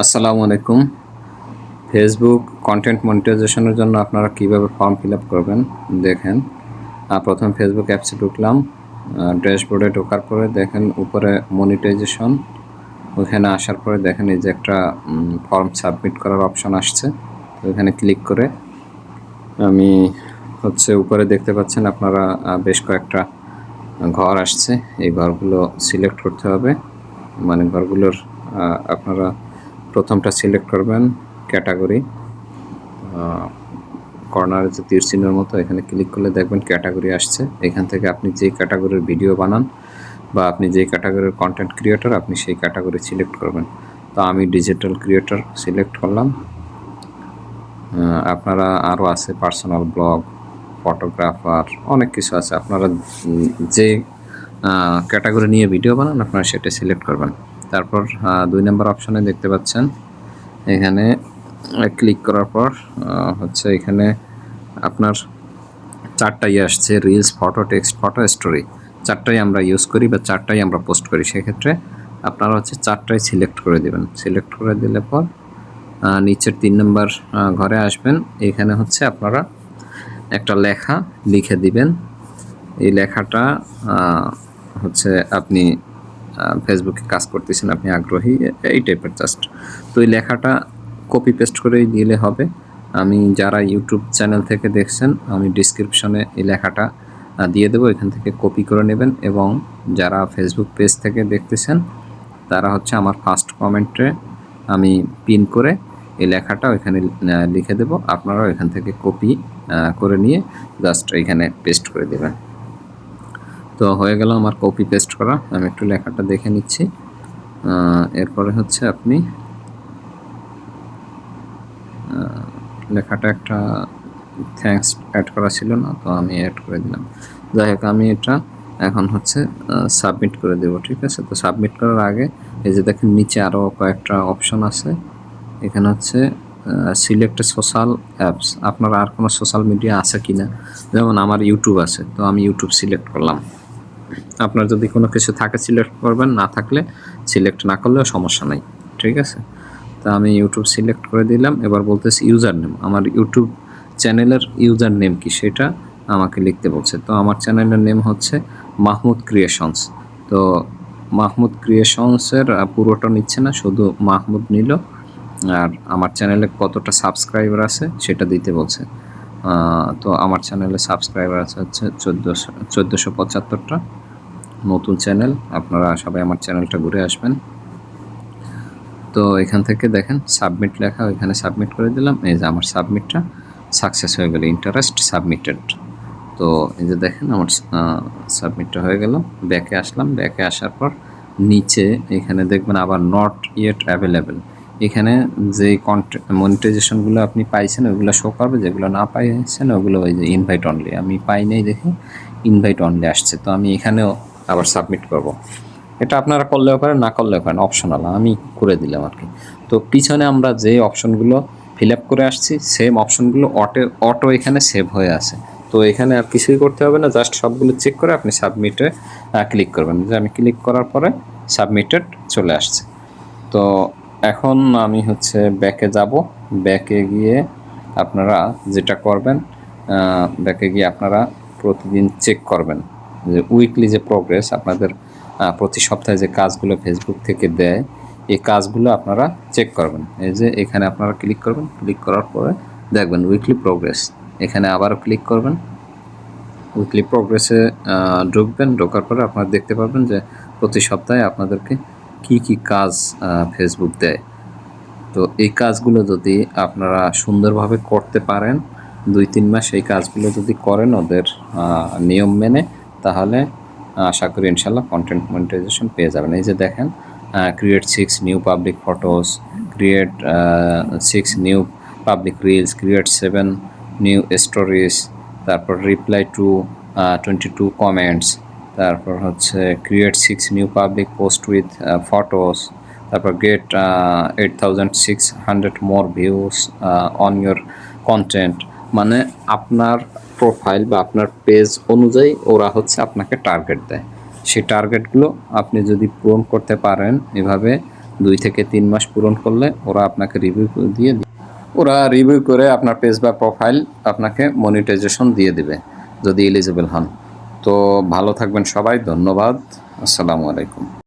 আসসালামু আলাইকুম। Facebook content মনিটাইজেশনের জন্য আপনারা কিভাবে ফর্ম ফিল আপ করবেন দেখেন। প্রথম ফেসবুক অ্যাপসে ঢুকলাম। ড্যাশবোর্ডে ঢোকার পরে দেখেন উপরে মনিটাইজেশন, ওখানে আসার পরে দেখেন এই যে একটা ফর্ম সাবমিট করার অপশন আসছে। তো এখানে ক্লিক করে আমি উপরে দেখতে পাচ্ছেন আপনারা বেশ কয়েকটা ঘর আসছে। এই ঘরগুলো সিলেক্ট করতে হবে, মানে ঘরগুলোর আপনারা প্রথমটা সিলেক্ট করবেন ক্যাটাগরি, কর্নারে যে তীর চিহ্নের মতো এখানে ক্লিক করলে দেখবেন ক্যাটাগরি আসছে। এখান থেকে আপনি যেই ক্যাটাগরির ভিডিও বানান বা আপনি যেই ক্যাটাগরির কন্টেন্ট ক্রিয়েটর আপনি সেই ক্যাটাগরি সিলেক্ট করবেন। তো আমি ডিজিটাল ক্রিয়েটর সিলেক্ট করলাম। আপনারা আরও আছে পার্সোনাল ব্লগ, ফটোগ্রাফার, অনেক কিছু আছে। আপনারা যে ক্যাটাগরি নিয়ে ভিডিও বানান আপনারা সেটা সিলেক্ট করবেন। তারপর 2 নম্বর অপশনে দেখতে পাচ্ছেন এখানে ক্লিক করার পর এখানে আপনার চারটাই আসছে, reels, photo, text, photo, story. চারটাই আমরা ইউজ করি বা চারটাই আমরা পোস্ট করি। সেক্ষেত্রে আপনারা চারটাই সিলেক্ট করে দেবেন। সিলেক্ট করে দিলে পর নিচের 3 নম্বর ঘরে আসবেন। এখানে আপনারা একটা লেখা লিখে দিবেন। এই লেখাটা আপনি ফেসবুকে কাজ করতেছেন, আপনি আগ্রহী, এই টাইপের জাস্ট। তো এই লেখাটা কপি পেস্ট করেই দিলে হবে। আমি যারা ইউটিউব চ্যানেল থেকে দেখছেন আমি ডিসক্রিপশনে এই লেখাটা দিয়ে দেবো, এখান থেকে কপি করে নেবেন। এবং যারা ফেসবুক পেজ থেকে দেখতেছেন তারা আমার ফার্স্ট কমেন্টে আমি পিন করে এই লেখাটা ওইখানে লিখে দেব। আপনারাও এখান থেকে কপি করে নিয়ে জাস্ট এইখানে পেস্ট করে দেবেন। তো হয়ে গেল আমার কপি পেস্ট করা। আমি একটু লেখাটা দেখে নিচ্ছি। এরপরে আপনি লেখাটা একটা থ্যাঙ্কস অ্যাড করা ছিল না, তো আমি অ্যাড করে দিলাম। যাই হোক, আমি এটা এখন সাবমিট করে দেব। ঠিক আছে, তো সাবমিট করার আগে এই যে দেখেন নিচে আরও কয়েকটা অপশন আছে। এখানে সিলেক্ট সোশ্যাল অ্যাপস। আপনার আর কোনো সোশ্যাল মিডিয়া আছে কি না, যেমন আমার ইউটিউব আছে, তো আমি ইউটিউব সিলেক্ট করলাম। আপনার যদি কোনো কিছু থাকে সিলেক্ট করবেন, না থাকলে সিলেক্ট না করলেও সমস্যা নেই। ঠিক আছে, তা আমি ইউটিউব সিলেক্ট করে দিলাম। এবার বলতেছি ইউজার নেম, আমার ইউটিউব চ্যানেলের ইউজার নেম কি সেটা আমাকে লিখতে বলছে। তো আমার চ্যানেলের নেম মাহমুদ ক্রিয়েশনস। তো মাহমুদ ক্রিয়েশনসের পুরোটা নিচ্ছে না, শুধু মাহমুদ নিল। আর আমার চ্যানেলে কতটা সাবস্ক্রাইবার আছে সেটা দিতে বলছে। তো আমার চ্যানেলে সাবস্ক্রাইবার আছে 1475টা। নতুন চ্যানেল, আপনারা সবাই আমার চ্যানেলটা ঘুরে আসবেন। তো এখান থেকে দেখেন সাবমিট লেখা, ওইখানে সাবমিট করে দিলাম। এই যে আমার সাবমিটটা সাকসেস হয়ে গেল, ইন্টারেস্ট সাবমিটেড। তো এই যে দেখেন আমার সাবমিটটা হয়ে গেল। ব্যাকে আসলাম, ব্যাকে আসার পর নিচে এখানে দেখবেন আবার নট ইয়েট অ্যাভেলেবেল। এখানে যে মনিটাইজেশনগুলো আপনি পাইছেন ওইগুলো শো করবে, যেগুলো না পাইছেন ওগুলো ওই যে ইনভাইট অনলি। আমি পাই নাই দেখে ইনভাইট অনলি আসছে। তো আমি এখানেও আবার সাবমিট করব। এটা আপনারা করলেও পারেন, না করলেও পারেন, অপশনাল, আমি করে দিলাম আর কি। তো পিছনে আমরা যে অপশনগুলো ফিল আপ করে আসছি সেম অপশনগুলো অটো এখানে সেভ হয়ে আছে। তো এখানে আর কিছুই করতে হবে না, জাস্ট সবগুলো চেক করে আপনি সাবমিটে ক্লিক করবেন। যে আমি ক্লিক করার পরে সাবমিটেড চলে আসছে। তো এখন আমি ব্যাকে যাব। ব্যাকে গিয়ে আপনারা যেটা করবেন, ব্যাকে গিয়ে আপনারা প্রতিদিন চেক করবেন যে উইকলি যে প্রোগ্রেস আপনাদের প্রতি সপ্তাহে যে কাজগুলো ফেসবুক থেকে দেয় এই কাজগুলো আপনারা চেক করবেন। এই যে এখানে আপনারা ক্লিক করবেন, ক্লিক করার পরে দেখবেন উইকলি প্রোগ্রেস। এখানে আবারও ক্লিক করবেন, উইকলি প্রোগ্রেসে ঢুকবেন। ঢোকার পরে আপনারা দেখতে পাবেন যে প্রতি সপ্তাহে আপনাদেরকে কি কি কাজ ফেসবুক দেয়। তো এই কাজগুলো যদি আপনারা সুন্দরভাবে করতে পারেন, 2-3 মাস এই কাজগুলো যদি করেন ওদের নিয়ম মেনে, তাহলে আশা করি ইনশাল্লাহ কন্টেন্ট মনিটাইজেশন পেয়ে যাবেন। এই যে দেখেন create 6 new public photos, create 6 new public reels, create 7 new stories, তারপর রিপ্লাই টু 22 কমেন্টস, তারপর create 6 new public post with photos, তারপর get 8600 more views on your content. মানে আপনার প্রোফাইল বা আপনার পেজ অনুযায়ী ওরা আপনাকে টার্গেট দেয়। সেই টার্গেটগুলো আপনি যদি পূরণ করতে পারেন এভাবে 2 থেকে 3 মাস পূরণ করলে ওরা আপনাকে রিভিউ দিয়ে ওরা রিভিউ করে আপনার পেজ বা প্রোফাইল আপনাকে মনিটাইজেশন দিয়ে দিবে যদি এলিজিবল হন। তো ভালো থাকবেন সবাই, ধন্যবাদ, আসসালামু আলাইকুম।